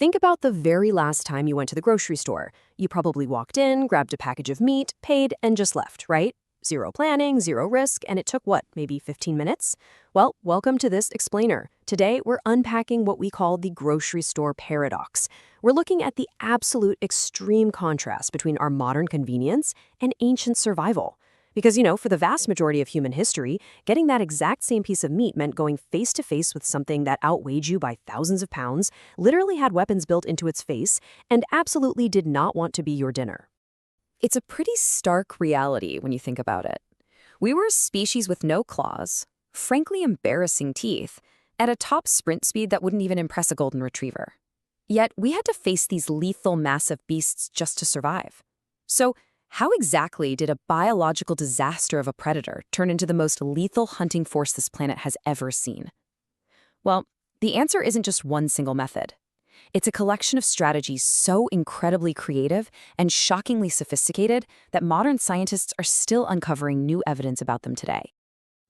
Think about the very last time you went to the grocery store. You probably walked in, grabbed a package of meat, paid, and just left, right? Zero planning, zero risk, and it took what, maybe 15 minutes? Well, welcome to this explainer. Today, we're unpacking what we call the grocery store paradox. We're looking at the absolute extreme contrast between our modern convenience and ancient survival. Because, for the vast majority of human history, getting that exact same piece of meat meant going face to face with something that outweighed you by thousands of pounds, literally had weapons built into its face, and absolutely did not want to be your dinner. It's a pretty stark reality when you think about it. We were a species with no claws, frankly embarrassing teeth, at a top sprint speed that wouldn't even impress a golden retriever. Yet we had to face these lethal, massive beasts just to survive. So, how exactly did a biological disaster of a predator turn into the most lethal hunting force this planet has ever seen? Well, the answer isn't just one single method. It's a collection of strategies so incredibly creative and shockingly sophisticated that modern scientists are still uncovering new evidence about them today.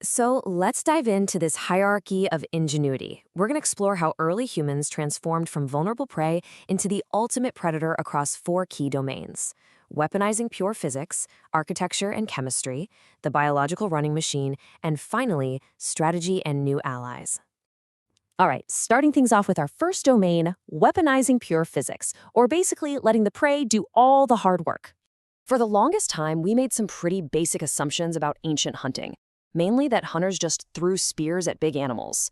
So let's dive into this hierarchy of ingenuity. We're going to explore how early humans transformed from vulnerable prey into the ultimate predator across 4 key domains: weaponizing pure physics, architecture and chemistry, the biological running machine, and finally, strategy and new allies. All right, starting things off with our first domain, weaponizing pure physics, or basically letting the prey do all the hard work. For the longest time, we made some pretty basic assumptions about ancient hunting, mainly that hunters just threw spears at big animals.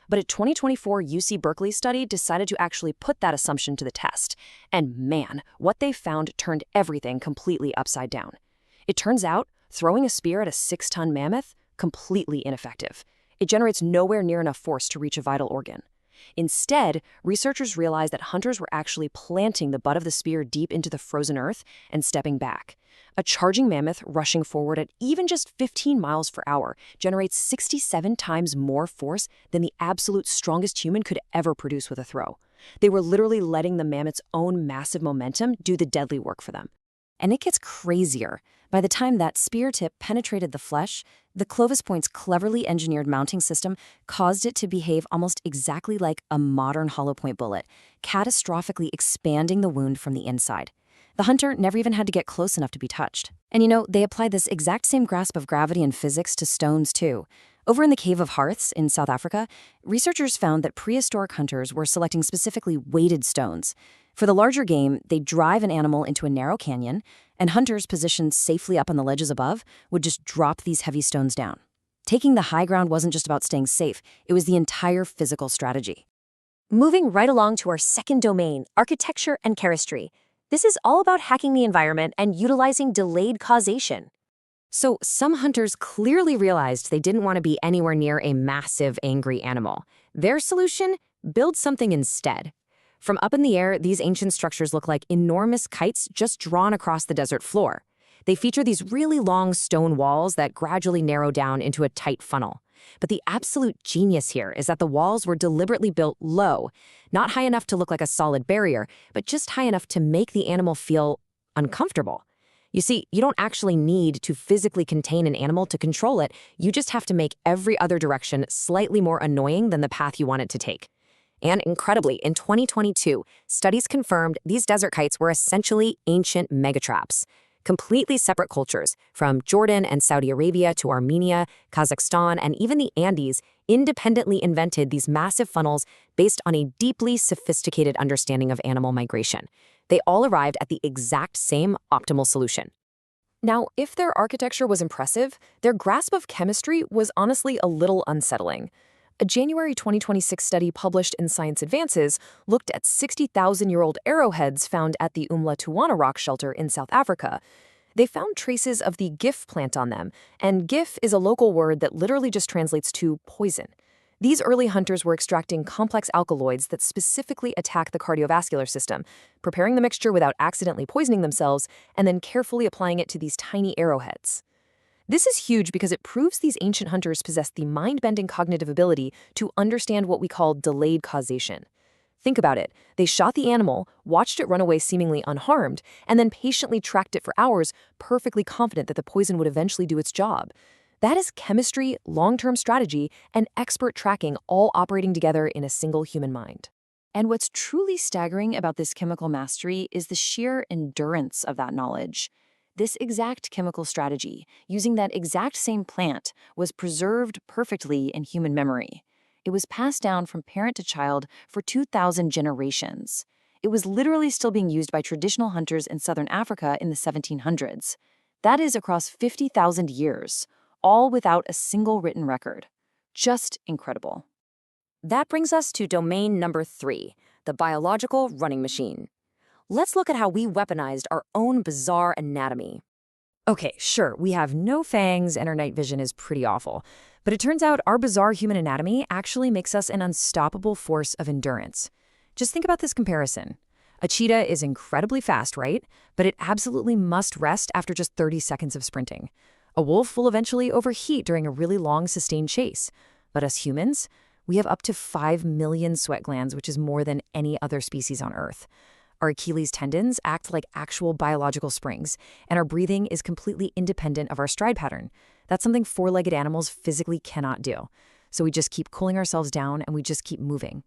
But a 2024 UC Berkeley study decided to actually put that assumption to the test. And man, what they found turned everything completely upside down. It turns out, throwing a spear at a 6-ton mammoth, completely ineffective. It generates nowhere near enough force to reach a vital organ. Instead, researchers realized that hunters were actually planting the butt of the spear deep into the frozen earth and stepping back. A charging mammoth rushing forward at even just 15 miles per hour generates 67 times more force than the absolute strongest human could ever produce with a throw. They were literally letting the mammoth's own massive momentum do the deadly work for them. And it gets crazier. By the time that spear tip penetrated the flesh, the Clovis Point's cleverly engineered mounting system caused it to behave almost exactly like a modern hollow point bullet, catastrophically expanding the wound from the inside. The hunter never even had to get close enough to be touched. And they applied this exact same grasp of gravity and physics to stones too. Over in the Cave of Hearths in South Africa, researchers found that prehistoric hunters were selecting specifically weighted stones. For the larger game, they'd drive an animal into a narrow canyon, and hunters positioned safely up on the ledges above would just drop these heavy stones down. Taking the high ground wasn't just about staying safe, it was the entire physical strategy. Moving right along to our second domain, architecture and chemistry. This is all about hacking the environment and utilizing delayed causation. So some hunters clearly realized they didn't want to be anywhere near a massive, angry animal. Their solution? Build something instead. From up in the air, these ancient structures look like enormous kites just drawn across the desert floor. They feature these really long stone walls that gradually narrow down into a tight funnel. But the absolute genius here is that the walls were deliberately built low, not high enough to look like a solid barrier, but just high enough to make the animal feel uncomfortable. You see, you don't actually need to physically contain an animal to control it. You just have to make every other direction slightly more annoying than the path you want it to take. And incredibly, in 2022, studies confirmed these desert kites were essentially ancient megatraps. Completely separate cultures, from Jordan and Saudi Arabia to Armenia, Kazakhstan, and even the Andes, independently invented these massive funnels based on a deeply sophisticated understanding of animal migration. They all arrived at the exact same optimal solution. Now, if their architecture was impressive, their grasp of chemistry was honestly a little unsettling. A January 2026 study published in Science Advances looked at 60,000-year-old arrowheads found at the Umlatuwana rock shelter in South Africa. They found traces of the gif plant on them, and gif is a local word that literally just translates to poison. These early hunters were extracting complex alkaloids that specifically attack the cardiovascular system, preparing the mixture without accidentally poisoning themselves, and then carefully applying it to these tiny arrowheads. This is huge because it proves these ancient hunters possessed the mind-bending cognitive ability to understand what we call delayed causation. Think about it. They shot the animal, watched it run away seemingly unharmed, and then patiently tracked it for hours, perfectly confident that the poison would eventually do its job. That is chemistry, long-term strategy, and expert tracking all operating together in a single human mind. And what's truly staggering about this chemical mastery is the sheer endurance of that knowledge. This exact chemical strategy, using that exact same plant, was preserved perfectly in human memory. It was passed down from parent to child for 2,000 generations. It was literally still being used by traditional hunters in southern Africa in the 1700s. That is across 50,000 years, all without a single written record. Just incredible. That brings us to domain number 3, the biological running machine. Let's look at how we weaponized our own bizarre anatomy. Okay, sure, we have no fangs and our night vision is pretty awful. But it turns out our bizarre human anatomy actually makes us an unstoppable force of endurance. Just think about this comparison. A cheetah is incredibly fast, right? But it absolutely must rest after just 30 seconds of sprinting. A wolf will eventually overheat during a really long, sustained chase. But us humans, we have up to 5 million sweat glands, which is more than any other species on Earth. Our Achilles tendons act like actual biological springs, and our breathing is completely independent of our stride pattern. That's something four-legged animals physically cannot do. So we just keep cooling ourselves down and we just keep moving.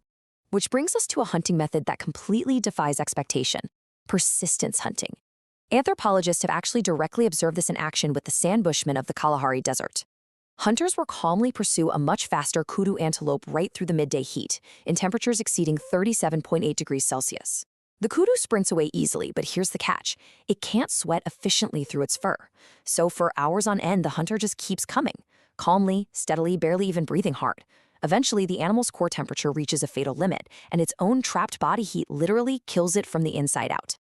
Which brings us to a hunting method that completely defies expectation: persistence hunting. Anthropologists have actually directly observed this in action with the sand bushmen of the Kalahari Desert. Hunters will calmly pursue a much faster kudu antelope right through the midday heat, in temperatures exceeding 37.8 degrees Celsius. The kudu sprints away easily, but here's the catch: it can't sweat efficiently through its fur. So for hours on end, the hunter just keeps coming, calmly, steadily, barely even breathing hard. Eventually, the animal's core temperature reaches a fatal limit, and its own trapped body heat literally kills it from the inside out.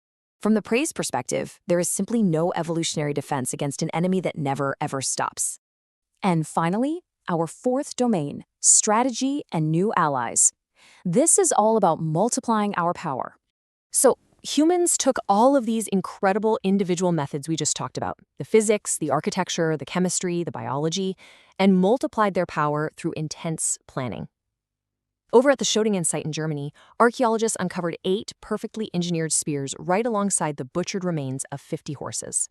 From the prey's perspective, there is simply no evolutionary defense against an enemy that never, ever stops. And finally, our fourth domain: strategy and new allies. This is all about multiplying our power. So, humans took all of these incredible individual methods we just talked about, the physics, the architecture, the chemistry, the biology, and multiplied their power through intense planning. Over at the Schöttingen site in Germany, archaeologists uncovered 8 perfectly engineered spears right alongside the butchered remains of 50 horses.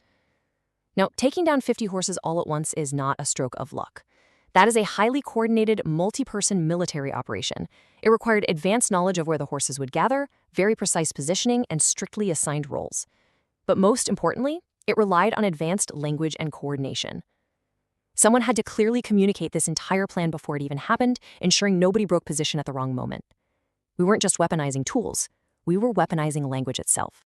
Now, taking down 50 horses all at once is not a stroke of luck. That is a highly coordinated, multi-person military operation. It required advanced knowledge of where the horses would gather, very precise positioning, and strictly assigned roles. But most importantly, it relied on advanced language and coordination. Someone had to clearly communicate this entire plan before it even happened, ensuring nobody broke position at the wrong moment. We weren't just weaponizing tools, we were weaponizing language itself.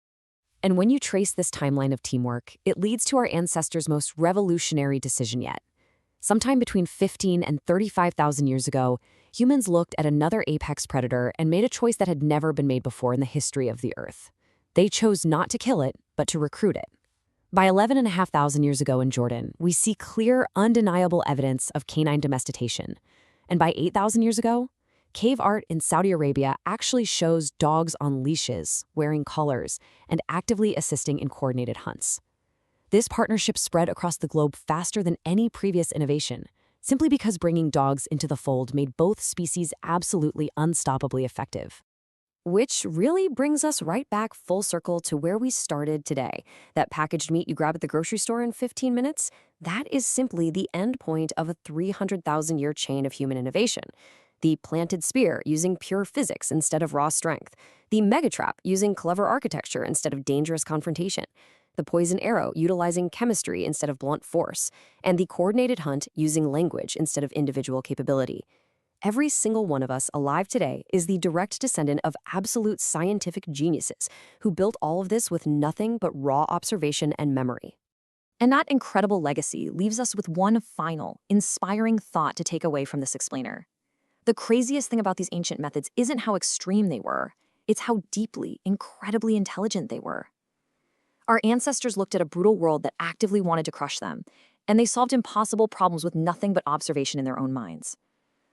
And when you trace this timeline of teamwork, it leads to our ancestors' most revolutionary decision yet. Sometime between 15 and 35,000 years ago, humans looked at another apex predator and made a choice that had never been made before in the history of the Earth. They chose not to kill it, but to recruit it. By 11,500 years ago in Jordan, we see clear, undeniable evidence of canine domestication. And by 8,000 years ago, cave art in Saudi Arabia actually shows dogs on leashes, wearing collars, and actively assisting in coordinated hunts. This partnership spread across the globe faster than any previous innovation, simply because bringing dogs into the fold made both species absolutely unstoppably effective. Which really brings us right back full circle to where we started today. That packaged meat you grab at the grocery store in 15 minutes, that is simply the end point of a 300,000-year chain of human innovation. The planted spear using pure physics instead of raw strength. The megatrap using clever architecture instead of dangerous confrontation. The poison arrow utilizing chemistry instead of blunt force. And the coordinated hunt using language instead of individual capability. Every single one of us alive today is the direct descendant of absolute scientific geniuses who built all of this with nothing but raw observation and memory. And that incredible legacy leaves us with one final, inspiring thought to take away from this explainer. The craziest thing about these ancient methods isn't how extreme they were, it's how deeply, incredibly intelligent they were. Our ancestors looked at a brutal world that actively wanted to crush them, and they solved impossible problems with nothing but observation in their own minds.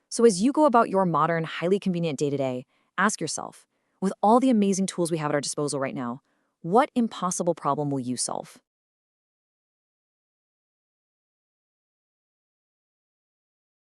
So as you go about your modern, highly convenient day-to-day, ask yourself, with all the amazing tools we have at our disposal right now, what impossible problem will you solve?